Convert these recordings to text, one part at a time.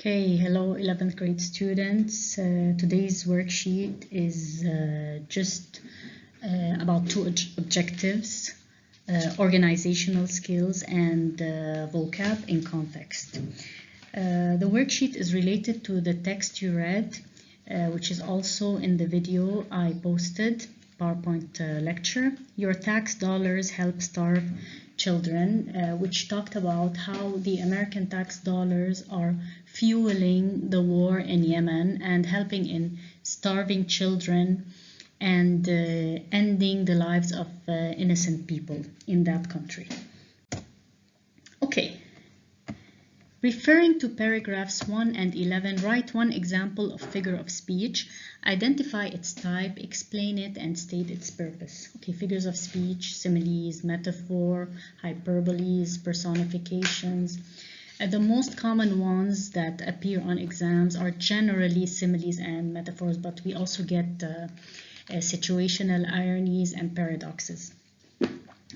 Okay, hello 11th grade students. Today's worksheet is just about two objectives, organizational skills and vocab in context. The worksheet is related to the text you read, which is also in the video I posted, PowerPoint lecture. Your tax dollars help starve children, which talked about how the American tax dollars are fueling the war in Yemen and helping in starving children and ending the lives of innocent people in that country. Okay. Referring to paragraphs 1 and 11, write one example of figure of speech, identify its type, explain it, and state its purpose. Okay, figures of speech, similes, metaphor, hyperboles, personifications. The most common ones that appear on exams are generally similes and metaphors, but we also get situational ironies and paradoxes.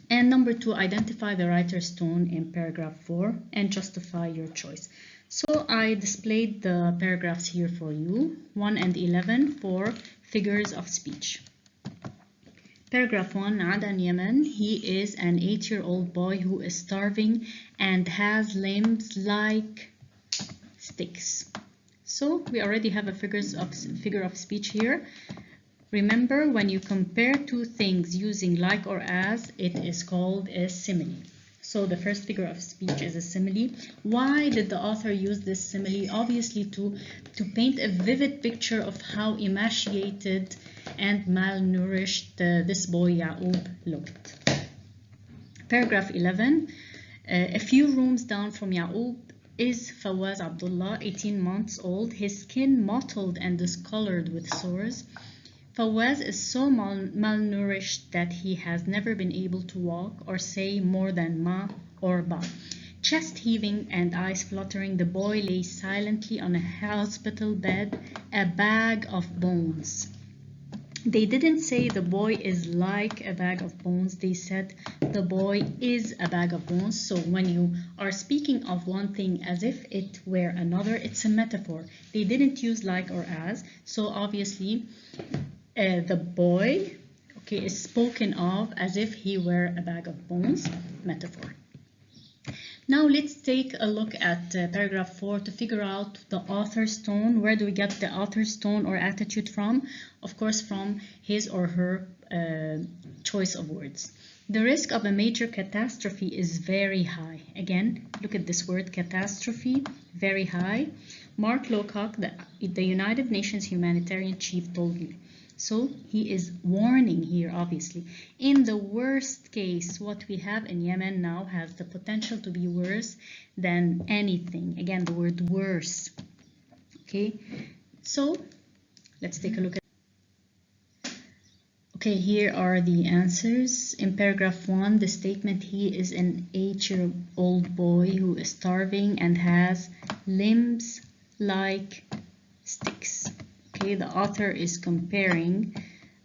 And number 2, identify the writer's tone in paragraph 4 and justify your choice. So I displayed the paragraphs here for you, 1 and 11 for figures of speech. Paragraph 1, Adan Yemen, he is an 8-year-old boy who is starving and has limbs like sticks. So we already have a figure of speech here. Remember, when you compare two things using like or as, it is called a simile. So the first figure of speech is a simile. Why did the author use this simile? Obviously to paint a vivid picture of how emaciated and malnourished this boy Ya'ub looked. Paragraph 11, a few rooms down from Ya'ub is Fawaz Abdullah, 18 months old, his skin mottled and discolored with sores. Fawaz is so malnourished that he has never been able to walk or say more than ma or ba. Chest heaving and eyes fluttering, the boy lay silently on a hospital bed, a bag of bones. They didn't say the boy is like a bag of bones, they said the boy is a bag of bones. So when you are speaking of one thing as if it were another, it's a metaphor. They didn't use like or as, so obviously the boy, okay, is spoken of as if he were a bag of bones, metaphor. Now let's take a look at paragraph 4 to figure out the author's tone. Where do we get the author's tone or attitude from? Of course, from his or her choice of words. The risk of a major catastrophe is very high. Again, look at this word, catastrophe, very high. Mark Lowcock, the United Nations humanitarian chief, told me. So he is warning here, obviously. In the worst case, what we have in Yemen now has the potential to be worse than anything. Again, the word worse. Okay, so let's take a look at. Okay, here are the answers. In paragraph 1, the statement, he is an 8-year-old boy who is starving and has limbs like sticks. Okay, the author is comparing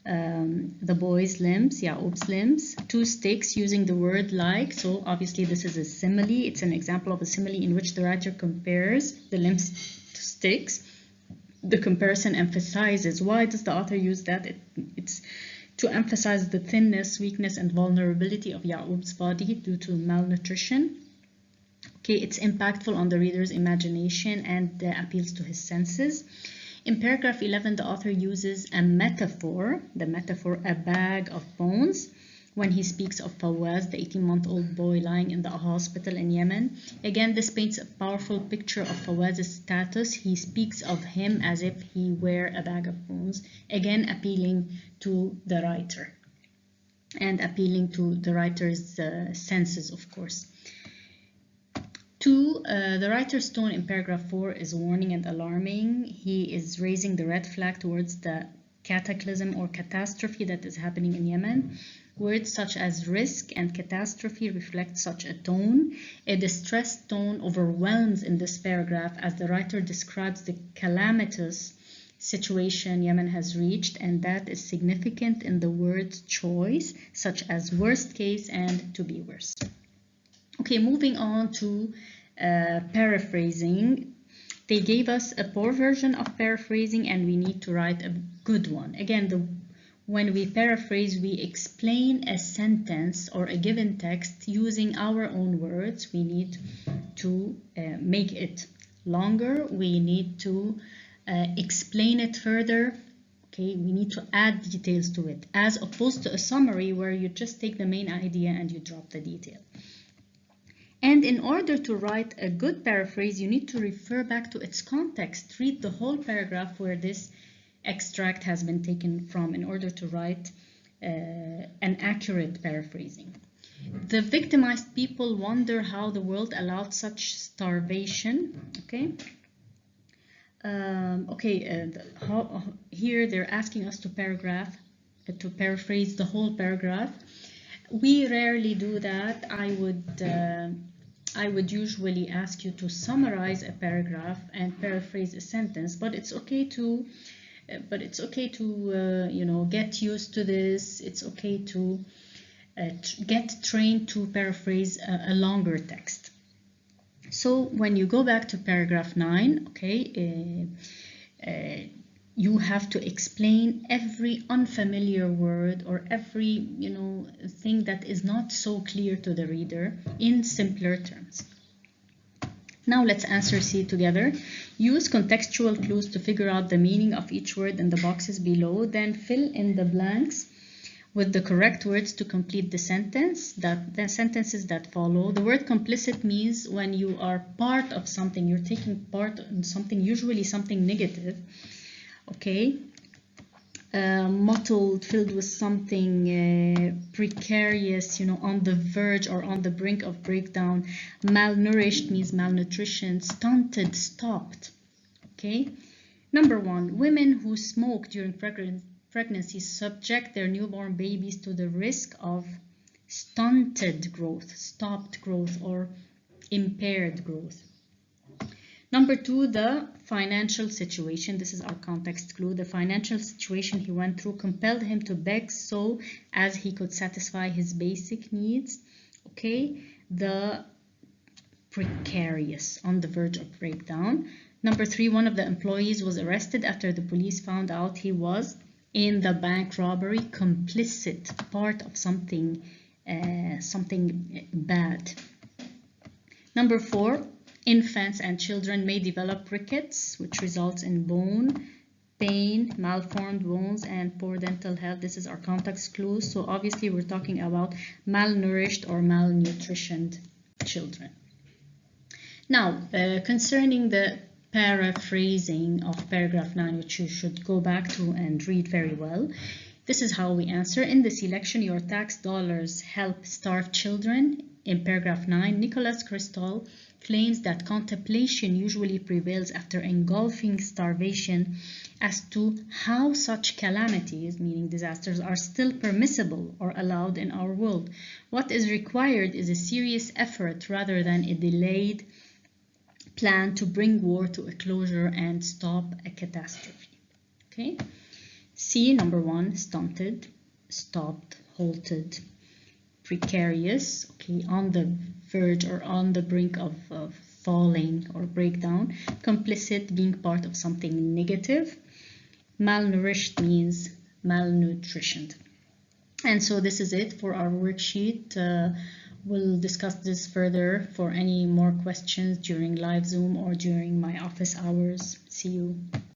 the boy's limbs, Ya'ub's limbs, to sticks using the word like. So obviously this is a simile. It's an example of a simile in which the writer compares the limbs to sticks. The comparison emphasizes. Why does the author use that? It's to emphasize the thinness, weakness, and vulnerability of Ya'ub's body due to malnutrition. Okay, it's impactful on the reader's imagination and appeals to his senses. In paragraph 11, the author uses a metaphor, the metaphor a bag of bones, when he speaks of Fawaz, the 18-month-old boy lying in the hospital in Yemen. Again, this paints a powerful picture of Fawaz's status. He speaks of him as if he were a bag of bones, again appealing to the writer and appealing to the writer's senses, of course. 2, the writer's tone in paragraph 4 is warning and alarming. He is raising the red flag towards the cataclysm or catastrophe that is happening in Yemen. Words such as risk and catastrophe reflect such a tone. A distressed tone overwhelms in this paragraph as the writer describes the calamitous situation Yemen has reached, and that is significant in the word's choice, such as worst case and to be worse. Okay, moving on to paraphrasing. They gave us a poor version of paraphrasing and we need to write a good one. Again, when we paraphrase, we explain a sentence or a given text using our own words. We need to make it longer. We need to explain it further. Okay, we need to add details to it, as opposed to a summary where you just take the main idea and you drop the detail. And in order to write a good paraphrase, you need to refer back to its context. Read the whole paragraph where this extract has been taken from in order to write an accurate paraphrasing. The victimized people wonder how the world allowed such starvation. Okay. Here they're asking us to paraphrase the whole paragraph. We rarely do that. I would usually ask you to summarize a paragraph and paraphrase a sentence, but it's okay to you know, get used to this. It's okay to get trained to paraphrase a longer text. So when you go back to paragraph 9, okay, you have to explain every unfamiliar word or every, you know, thing that is not so clear to the reader in simpler terms. Now let's answer C together. Use contextual clues to figure out the meaning of each word in the boxes below, then fill in the blanks with the correct words to complete the sentences that follow. The word complicit means when you are part of something, you're taking part in something, usually something negative. Okay. Mottled, filled with something precarious, you know, on the verge or on the brink of breakdown. Malnourished means malnutrition. Stunted, stopped. Okay. Number 1, women who smoke during pregnancy subject their newborn babies to the risk of stunted growth, stopped growth, or impaired growth. Number 2, the financial situation. This is our context clue. The financial situation he went through compelled him to beg so as he could satisfy his basic needs. Okay, the precarious, on the verge of breakdown. Number 3, one of the employees was arrested after the police found out he was in the bank robbery, complicit, part of something, something bad. Number 4, infants and children may develop rickets, which results in bone pain, malformed bones, and poor dental health. This is our context clue. So obviously we're talking about malnourished or malnutritioned children. Now, concerning the paraphrasing of paragraph 9, which you should go back to and read very well. This is how we answer. In the selection, your tax dollars help starve children. In paragraph 9, Nicholas Crystal claims that contemplation usually prevails after engulfing starvation as to how such calamities, meaning disasters, are still permissible or allowed in our world. What is required is a serious effort rather than a delayed plan to bring war to a closure and stop a catastrophe. Okay. C, number 1, stunted, stopped, halted, precarious, okay, on the verge or on the brink of falling or breakdown. Complicit, being part of something negative. Malnourished means malnutritioned. And so this is it for our worksheet. We'll discuss this further for any more questions during live Zoom or during my office hours. See you.